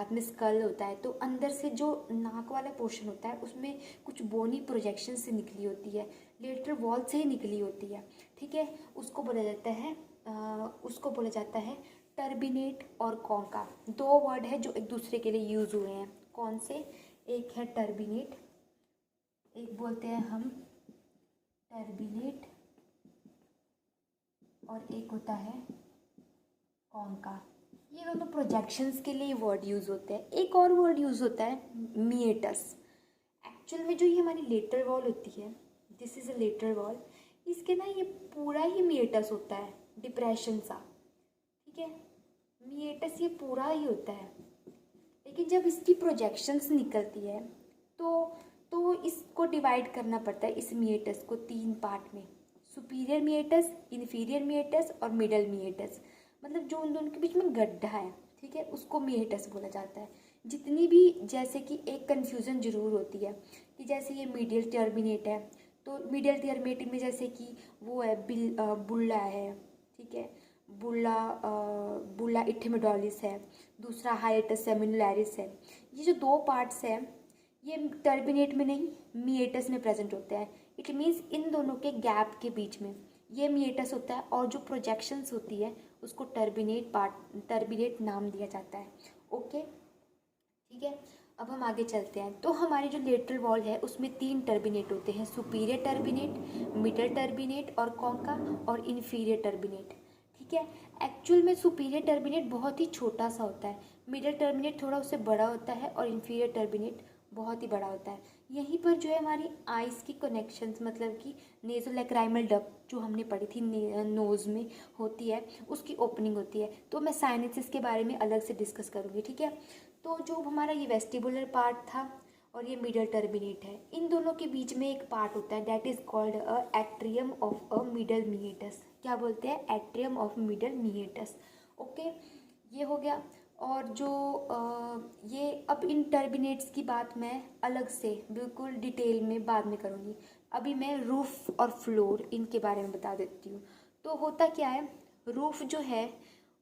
हाथ में स्कल होता है, तो अंदर से जो नाक वाला पोर्शन होता है उसमें कुछ बोनी प्रोजेक्शन से निकली होती है, लेटरल वॉल से ही निकली होती है। ठीक है, उसको बोला जाता है टर्बिनेट और कॉन्का। दो वर्ड है जो एक दूसरे के लिए यूज हुए हैं। कौन से? एक है टर्बिनेट, एक बोलते हैं हम टर्बिनेट, और एक होता है कॉन्का। ये दोनों प्रोजेक्शंस के लिए वर्ड यूज होते हैं। एक और वर्ड यूज होता है मिएटस। एक्चुअल में जो ये हमारी लेटरल वॉल होती है, this is a lateral wall, इसके ना ये पूरा ही मिएटस होता है, डिप्रेशन सा। ठीक है, मिएटस ये पूरा ही होता है, लेकिन जब इसकी प्रोजेक्शंस निकलती है तो इसको डिवाइड करना पड़ता है, इस मिएटस को 3 पार्ट में, सुपीरियर मिएटस, इन्फीरियर मिएटस और मिडल मिएटस। मतलब जो उन दोनों के बीच में गड्ढा है, ठीक है, उसको मिएटस बोला जाता है। जितनी भी, जैसे कि एक कन्फ्यूज़न जरूर होती है कि जैसे ये मीडियल टर्मिनेट है, तो मीडियल टर्मिनेट में जैसे कि वो है बुल्ला है, ठीक है, बुल्ला इथियोडोलिस है, दूसरा हाइएटस सेमिनुलैरिस है। ये जो 2 पार्ट्स हैं ये टर्बिनेट में नहीं, मिएटस में प्रेजेंट होते हैं। इट मीन्स इन दोनों के गैप के बीच में ये मिएटस होता है, और जो प्रोजेक्शंस होती है उसको टर्बिनेट नाम दिया जाता है। ओके, ठीक है, अब हम आगे चलते हैं। तो हमारी जो लेटरल वॉल है उसमें 3 टर्बिनेट होते हैं, सुपीरियर टर्बिनेट, मिडल टर्बिनेट और कॉन्का, और इन्फीरियर टर्बिनेट। ठीक है, एक्चुअल में सुपीरियर टर्बिनेट बहुत ही छोटा सा होता है, मिडल टर्बिनेट थोड़ा उससे बड़ा होता है, और इन्फीरियर टर्बिनेट बहुत ही बड़ा होता है। यहीं पर जो है हमारी आइज़ की कनेक्शंस, मतलब कि नेज़ोलैक्राइमल डक्ट जो हमने पढ़ी थी नोज़ में होती है, उसकी ओपनिंग होती है। तो मैं साइनसेस के बारे में अलग से डिस्कस करूँगी। ठीक है, तो जो हमारा ये वेस्टिबुलर पार्ट था और ये मिडल टर्बिनेट है, इन दोनों के बीच में एक पार्ट होता है, that is called a atrium of a middle meatus. क्या बोलते हैं? Atrium of middle meatus. Okay, ये हो गया। और जो ये अब इन टर्बिनेट्स की बात मैं अलग से बिल्कुल डिटेल में बाद में करूँगी। अभी मैं रूफ और फ्लोर इनके बारे में बता देती हूँ। तो होता क्या है, रूफ जो है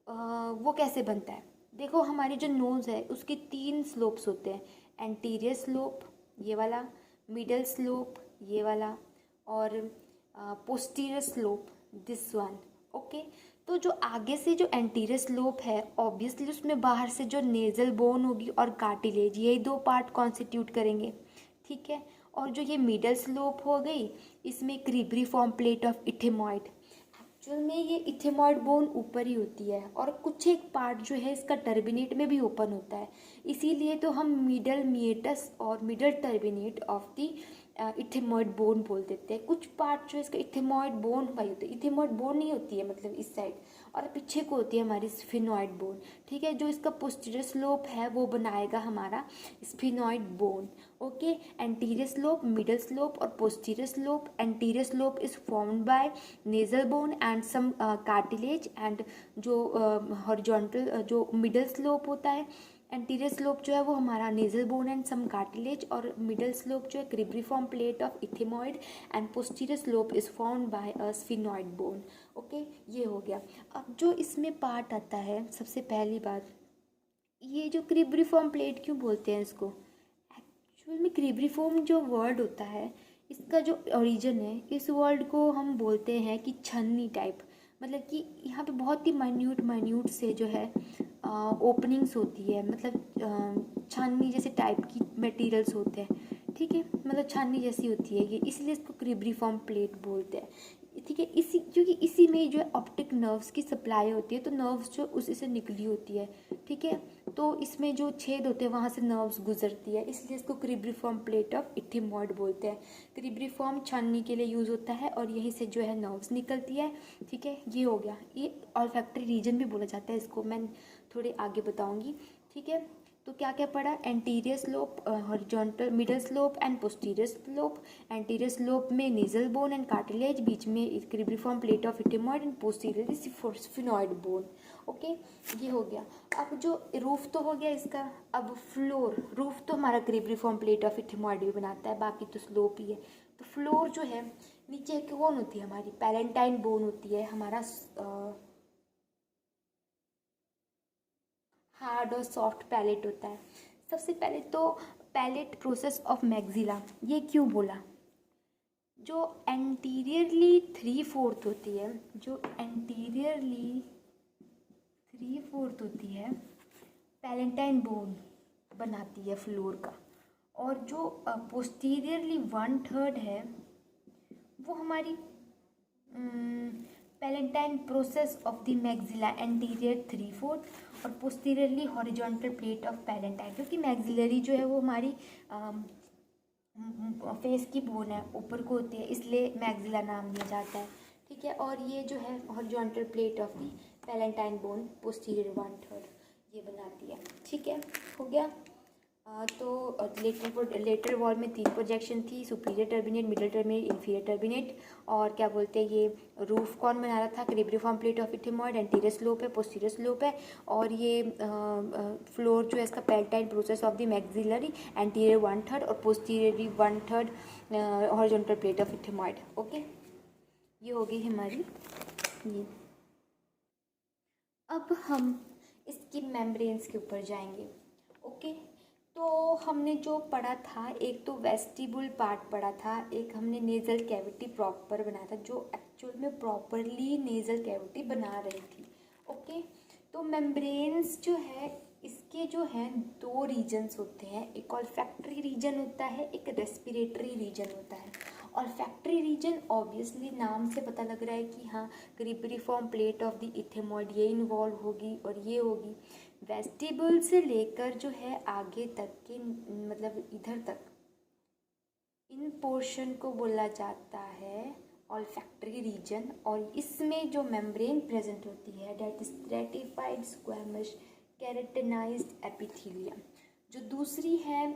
वो कैसे बनता है? देखो, हमारी जो नोज़ है उसके 3 स्लोप्स होते हैं, एंटीरियर स्लोप ये वाला, मिडल स्लोप ये वाला, और posterior slope this one. Okay, तो जो आगे से जो एंटीरियर स्लोप है, ऑब्वियसली उसमें बाहर से जो नेजल बोन होगी और कार्टिलेज, यही 2 पार्ट कॉन्स्टिट्यूट करेंगे। ठीक है, और जो ये मिडल स्लोप हो गई, इसमें क्रीब्रिफॉर्म प्लेट ऑफ इथेमॉइड। एक्चुअल में ये इथेमॉइड बोन ऊपर ही होती है, और कुछ एक पार्ट जो है इसका टर्बिनेट में भी ओपन होता है, इसीलिए तो हम मिडल मिएटस और middle turbinate of the इथेमॉइड bone बोल देते हैं। कुछ पार्ट जो है इसका इथेमॉइड बोन का ही होता है, इथेमॉइड बोन नहीं होती है मतलब इस साइड, और पीछे को होती है हमारी स्फिनॉइड बोन। ठीक है, जो इसका पोस्टीरियर स्लोप है वो बनाएगा हमारा sphenoid bone. Okay, anterior slope, middle slope और posterior slope. Anterior slope is formed by nasal bone and some cartilage, and जो हॉरिजॉन्टल जो मिडल स्लोप होता है, एंटीरियर स्लोप जो है वो हमारा nasal bone and some cartilage, और मिडल स्लोप जो है cribriform plate of ethmoid, and posterior slope is formed by a sphenoid bone. Okay, ये हो गया। अब जो इसमें पार्ट आता है, सबसे पहली बात, ये जो क्रिब्रिफॉर्म प्लेट क्यों बोलते हैं इसको? एक्चुअल में क्रिब्रिफॉर्म जो वर्ड होता है, इसका जो ओरिजिन है, इस वर्ड को हम बोलते हैं कि छन्नी टाइप, मतलब कि यहाँ पे बहुत ही माइन्यूट से जो है ओपनिंग्स होती है, मतलब छाननी जैसे टाइप की मटेरियल्स होते हैं। ठीक है, मतलब छाननी जैसी होती है ये, इसलिए इसको क्रिब्रिफॉर्म प्लेट बोलते हैं। ठीक है, इसी क्योंकि इसी में जो है ऑप्टिक नर्व्स की सप्लाई होती है, तो नर्व्स जो उसी से निकली होती है। ठीक है, तो इसमें जो छेद होते हैं वहाँ से नर्व्स गुजरती है, इसलिए इसको क्रिब्रिफॉर्म प्लेट ऑफ इथेमॉइड बोलते हैं। क्रिब्रिफॉर्म छाननी के लिए यूज़ होता है, और यहीं से जो है नर्व्स निकलती है। ठीक है, ये हो गया। ये ऑल्फैक्टरी रीजन भी बोला जाता है इसको, मैं थोड़े आगे बताऊंगी। ठीक है, तो क्या क्या पढ़ा? Anterior slope, horizontal, middle slope and posterior slope. Anterior slope में नेजल बोन एंड कार्टिलेज, बीच में cribriform plate of ethmoid, and posterior sphenoid bone. Okay, ये हो गया। अब जो रूफ तो हो गया इसका, अब फ्लोर। रूफ तो हमारा क्रिब्रिफॉर्म प्लेट ऑफ इथेमॉइड भी बनाता है, बाकी तो स्लोप ही है। तो फ्लोर जो है, नीचे कौन होती है हमारी? पैलेंटाइन बोन होती है, हमारा हार्ड और सॉफ्ट पैलेट होता है। सबसे पहले तो पैलेट प्रोसेस ऑफ मैक्सिला, ये क्यों बोला? जो एंटीरियरली 3/4 होती है, जो एंटीरियरली 3/4 होती है, पैलेंटाइन बोन बनाती है फ्लोर का, और जो पोस्टीरियरली 1/3 है वो हमारी palatine process of the maxilla, anterior 3/4 और posteriorly horizontal plate of palatine, क्योंकि मैक्सिलरी जो है वो हमारी फेस की बोन है, ऊपर को होती है, इसलिए मैक्सिला नाम दिया जाता है। ठीक है, और ये जो है horizontal plate of the palatine bone posterior 1/3 ये बनाती है। ठीक है, हो गया। तो लेटर वॉल में 3 प्रोजेक्शन थी, superior turbinate, middle turbinate, inferior turbinate. और क्या बोलते हैं, ये रूफ कौन बना रहा था? Cribriform plate of इथेमॉइड, anterior slope है, पोस्टीरियर स्लोप है। और ये फ्लोर जो है इसका palatine process of the maxillary, anterior 1/3 और posteriorly 1/3 horizontal plate of इथेमॉइड। Okay, ये होगी हमारी ये। अब हम इसकी मेम्ब्रेन्स के ऊपर जाएंगे। ओके, तो हमने जो पढ़ा था, एक तो वेस्टिबुल पार्ट पढ़ा था, एक हमने नेज़ल कैविटी प्रॉपर बनाया था, जो एक्चुअल में प्रॉपरली नेज़ल कैविटी बना रही थी। ओके, तो मेम्ब्रेन्स जो है इसके जो हैं 2 रीजन्स होते हैं, एक ऑल्फैक्टरी रीजन होता है, एक रेस्पिरेटरी रीजन होता है। ऑल्फैक्टरी रीजन ऑब्वियसली नाम से पता लग रहा है कि हाँ क्रिब्रिफॉर्म प्लेट ऑफ द इथेमॉइड ये इन्वॉल्व होगी और ये होगी। वेस्टिबुल से लेकर जो है आगे तक के, मतलब इधर तक, इन पोर्शन को बोला जाता है ऑल्फैक्टरी रीजन। और इसमें जो मेम्ब्रेन प्रेजेंट होती है that is stratified squamous keratinized epithelium. जो दूसरी है